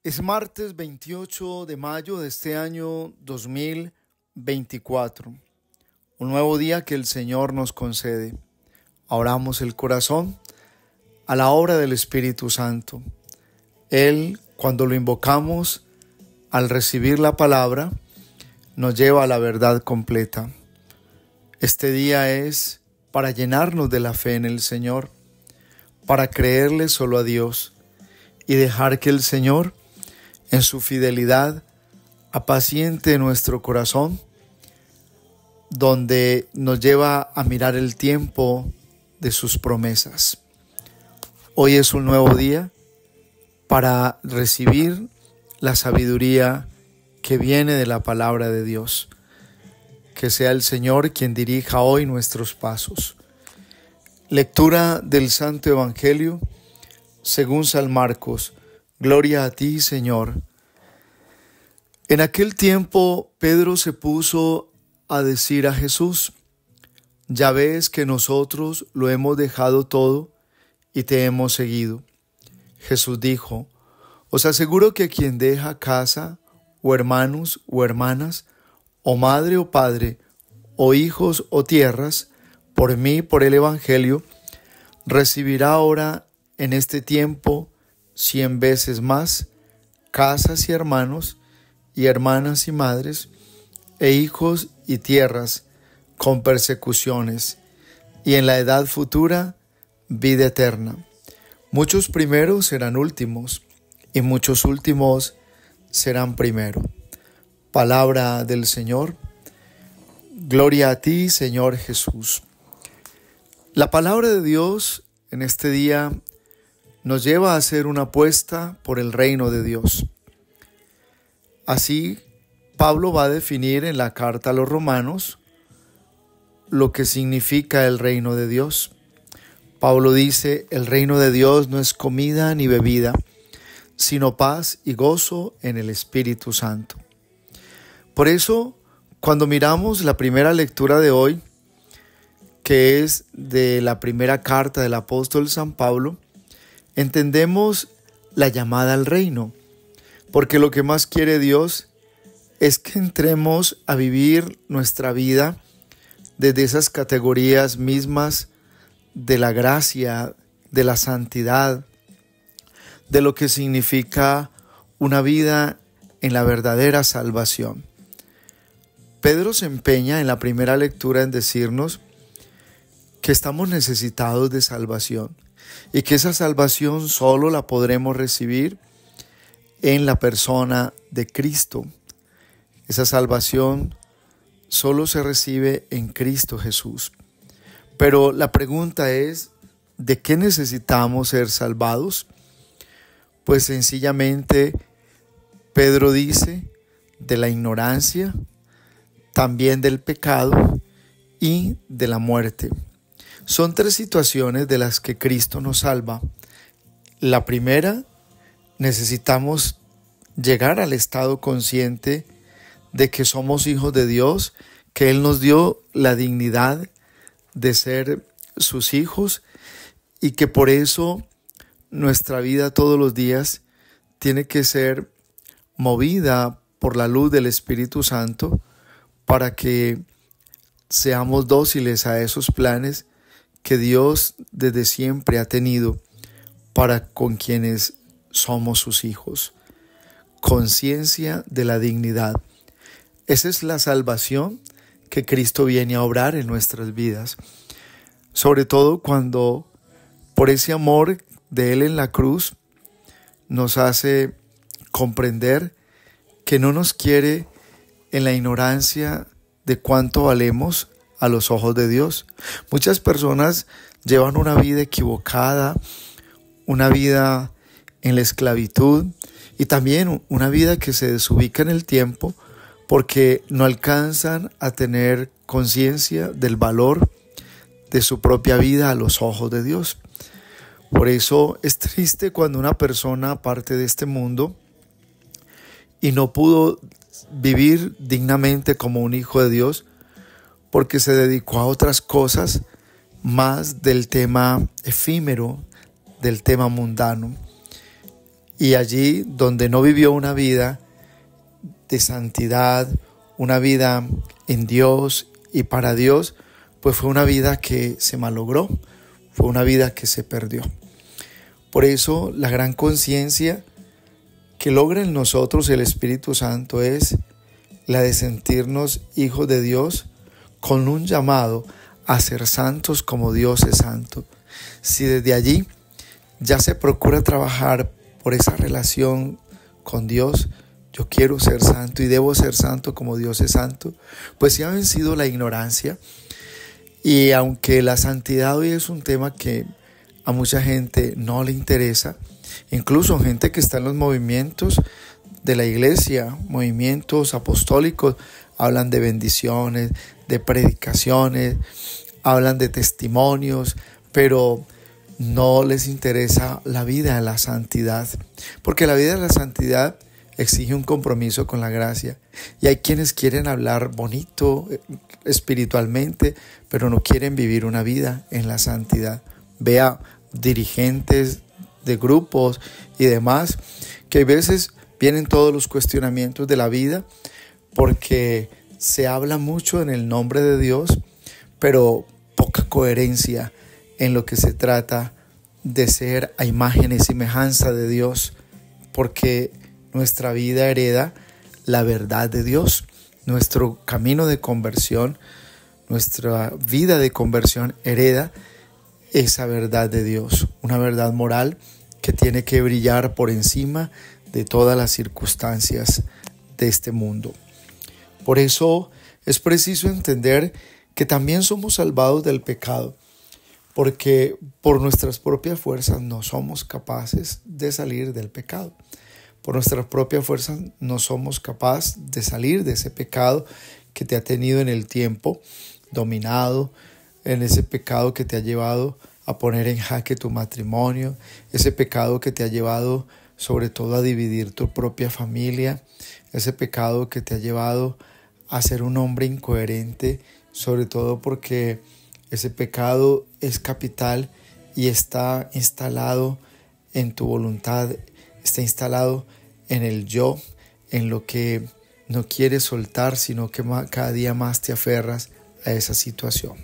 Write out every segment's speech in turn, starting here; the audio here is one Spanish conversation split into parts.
Es martes 28 de mayo de este año 2024, un nuevo día que el Señor nos concede. Abramos el corazón a la obra del Espíritu Santo. Él, cuando lo invocamos, al recibir la palabra, nos lleva a la verdad completa. Este día es para llenarnos de la fe en el Señor, para creerle solo a Dios y dejar que el Señor, en su fidelidad, apaciente nuestro corazón, donde nos lleva a mirar el tiempo de sus promesas. Hoy es un nuevo día para recibir la sabiduría que viene de la palabra de Dios. Que sea el Señor quien dirija hoy nuestros pasos. Lectura del Santo Evangelio según San Marcos. Gloria a ti, Señor. En aquel tiempo, Pedro se puso a decir a Jesús: ya ves que nosotros lo hemos dejado todo y te hemos seguido. Jesús dijo: os aseguro que quien deja casa, o hermanos, o hermanas, o madre o padre, o hijos o tierras, por mí, por el Evangelio, recibirá ahora en este tiempo 100 veces más casas y hermanos y hermanas y madres e hijos y tierras con persecuciones, y en la edad futura vida eterna. Muchos primeros serán últimos y muchos últimos serán primero. Palabra del Señor. Gloria a ti, Señor Jesús. La palabra de Dios en este día nos lleva a hacer una apuesta por el reino de Dios. Así, Pablo va a definir en la carta a los romanos lo que significa el reino de Dios. Pablo dice: el reino de Dios no es comida ni bebida, sino paz y gozo en el Espíritu Santo. Por eso, cuando miramos la primera lectura de hoy, que es de la primera carta del apóstol San Pablo, entendemos la llamada al reino, porque lo que más quiere Dios es que entremos a vivir nuestra vida desde esas categorías mismas de la gracia, de la santidad, de lo que significa una vida en la verdadera salvación. Pedro se empeña en la primera lectura en decirnos que estamos necesitados de salvación y que esa salvación solo la podremos recibir en la persona de Cristo. Esa salvación solo se recibe en Cristo Jesús. Pero la pregunta es: ¿de qué necesitamos ser salvados? Pues sencillamente Pedro dice: de la ignorancia, también del pecado y de la muerte. Son tres situaciones de las que Cristo nos salva. La primera, necesitamos llegar al estado consciente de que somos hijos de Dios, que Él nos dio la dignidad de ser sus hijos y que por eso nuestra vida todos los días tiene que ser movida por la luz del Espíritu Santo para que seamos dóciles a esos planes que Dios desde siempre ha tenido para con quienes somos sus hijos. Conciencia de la dignidad. Esa es la salvación que Cristo viene a obrar en nuestras vidas. Sobre todo cuando por ese amor de Él en la cruz nos hace comprender que no nos quiere en la ignorancia de cuánto valemos a los ojos de Dios. Muchas personas llevan una vida equivocada, una vida en la esclavitud y también una vida que se desubica en el tiempo porque no alcanzan a tener conciencia del valor de su propia vida a los ojos de Dios. Por eso es triste cuando una persona parte de este mundo y no pudo vivir dignamente como un hijo de Dios porque se dedicó a otras cosas más del tema efímero, del tema mundano. Y allí donde no vivió una vida de santidad, una vida en Dios y para Dios, pues fue una vida que se malogró, fue una vida que se perdió. Por eso la gran conciencia que logra en nosotros el Espíritu Santo es la de sentirnos hijos de Dios con un llamado a ser santos como Dios es santo. Si desde allí ya se procura trabajar por esa relación con Dios, yo quiero ser santo y debo ser santo como Dios es santo, pues se ha vencido la ignorancia. Y aunque la santidad hoy es un tema que a mucha gente no le interesa, incluso gente que está en los movimientos de la iglesia, movimientos apostólicos, hablan de bendiciones, de predicaciones, hablan de testimonios, pero no les interesa la vida de la santidad, porque la vida de la santidad exige un compromiso con la gracia. Y hay quienes quieren hablar bonito espiritualmente, pero no quieren vivir una vida en la santidad. Vea dirigentes de grupos y demás, que a veces vienen todos los cuestionamientos de la vida, porque se habla mucho en el nombre de Dios, pero poca coherencia en lo que se trata de ser a imagen y semejanza de Dios, porque nuestra vida hereda la verdad de Dios. Nuestro camino de conversión, nuestra vida de conversión hereda esa verdad de Dios, una verdad moral que tiene que brillar por encima de todas las circunstancias de este mundo. Por eso es preciso entender que también somos salvados del pecado, porque por nuestras propias fuerzas no somos capaces de salir del pecado. Por nuestras propias fuerzas no somos capaces de salir de ese pecado que te ha tenido en el tiempo dominado, en ese pecado que te ha llevado a poner en jaque tu matrimonio, ese pecado que te ha llevado sobre todo a dividir tu propia familia, ese pecado que te ha llevado a ser un hombre incoherente, sobre todo porque ese pecado es capital y está instalado en tu voluntad, está instalado en el yo, en lo que no quieres soltar, sino que cada día más te aferras a esa situación.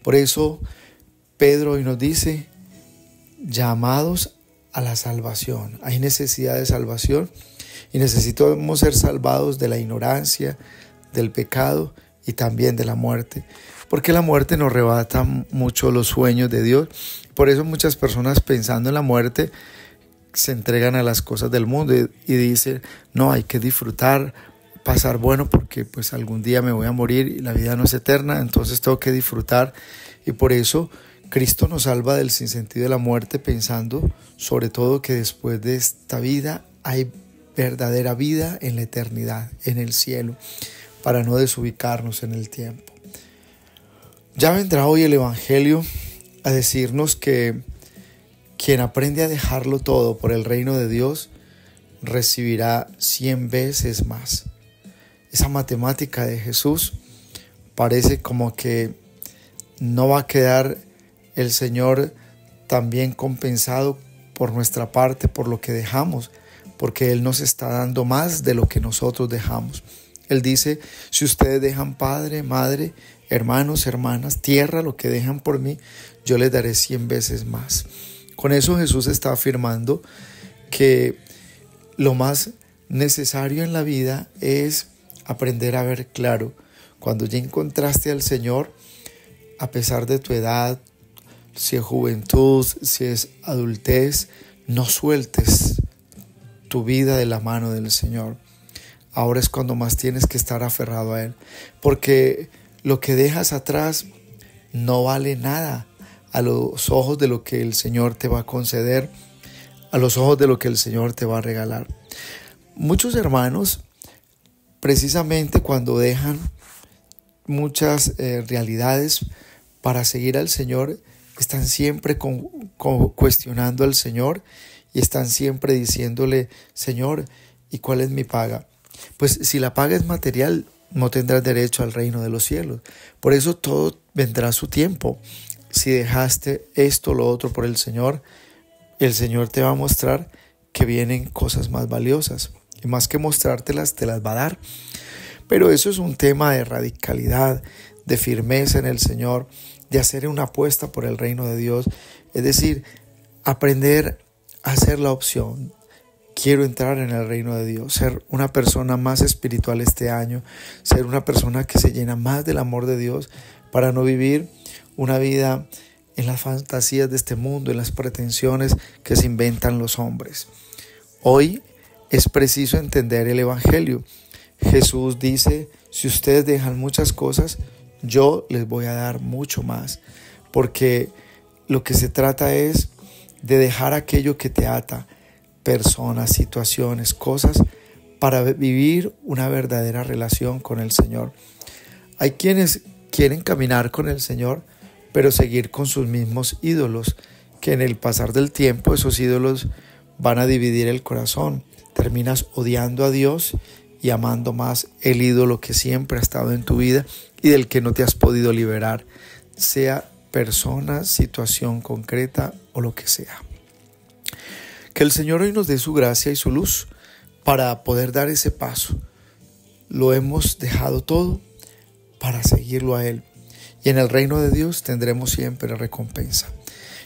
Por eso Pedro hoy nos dice, llamados a la salvación. Hay necesidad de salvación y necesitamos ser salvados de la ignorancia, del pecado y también de la muerte, porque la muerte nos arrebata mucho los sueños de Dios. Por eso muchas personas, pensando en la muerte, se entregan a las cosas del mundo y dicen, no, hay que disfrutar, pasar bueno, porque pues algún día me voy a morir y la vida no es eterna, entonces tengo que disfrutar. Y por eso Cristo nos salva del sinsentido de la muerte, pensando sobre todo que después de esta vida hay verdadera vida en la eternidad, en el cielo, para no desubicarnos en el tiempo. Ya vendrá hoy el Evangelio a decirnos que quien aprende a dejarlo todo por el reino de Dios recibirá 100 veces más. Esa matemática de Jesús parece como que no va a quedar el Señor tan bien compensado por nuestra parte, por lo que dejamos, porque Él nos está dando más de lo que nosotros dejamos. Él dice, si ustedes dejan padre, madre, hermanos, hermanas, tierra, lo que dejan por mí, yo les daré 100 veces más. Con eso Jesús está afirmando que lo más necesario en la vida es aprender a ver claro. Cuando ya encontraste al Señor, a pesar de tu edad, si es juventud, si es adultez, no sueltes tu vida de la mano del Señor. Ahora es cuando más tienes que estar aferrado a Él, porque lo que dejas atrás no vale nada a los ojos de lo que el Señor te va a conceder, a los ojos de lo que el Señor te va a regalar. Muchos hermanos, precisamente cuando dejan muchas realidades para seguir al Señor, están siempre cuestionando al Señor y están siempre diciéndole, Señor, ¿y cuál es mi paga? Pues si la paga es material, no tendrás derecho al reino de los cielos. Por eso todo vendrá a su tiempo. Si dejaste esto o lo otro por el Señor te va a mostrar porque vienen cosas más valiosas. Y más que mostrártelas, te las va a dar. Pero eso es un tema de radicalidad, de firmeza en el Señor, de hacer una apuesta por el reino de Dios. Es decir, aprender a hacer la opción. Quiero entrar en el reino de Dios, ser una persona más espiritual este año, ser una persona que se llena más del amor de Dios para no vivir una vida en las fantasías de este mundo, en las pretensiones que se inventan los hombres. Hoy es preciso entender el Evangelio. Jesús dice, si ustedes dejan muchas cosas, yo les voy a dar mucho más, porque lo que se trata es de dejar aquello que te ata, personas, situaciones, cosas, para vivir una verdadera relación con el Señor. Hay quienes quieren caminar con el Señor, pero seguir con sus mismos ídolos, que en el pasar del tiempo esos ídolos van a dividir el corazón. Terminas odiando a Dios y amando más el ídolo que siempre ha estado en tu vida y del que no te has podido liberar, sea persona, situación concreta o lo que sea. Que el Señor hoy nos dé su gracia y su luz para poder dar ese paso. Lo hemos dejado todo para seguirlo a Él. Y en el reino de Dios tendremos siempre recompensa.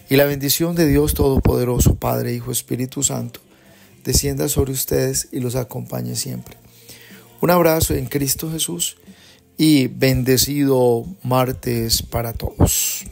Y la bendición de Dios Todopoderoso, Padre, Hijo, Espíritu Santo, descienda sobre ustedes y los acompañe siempre. Un abrazo en Cristo Jesús y bendecido martes para todos.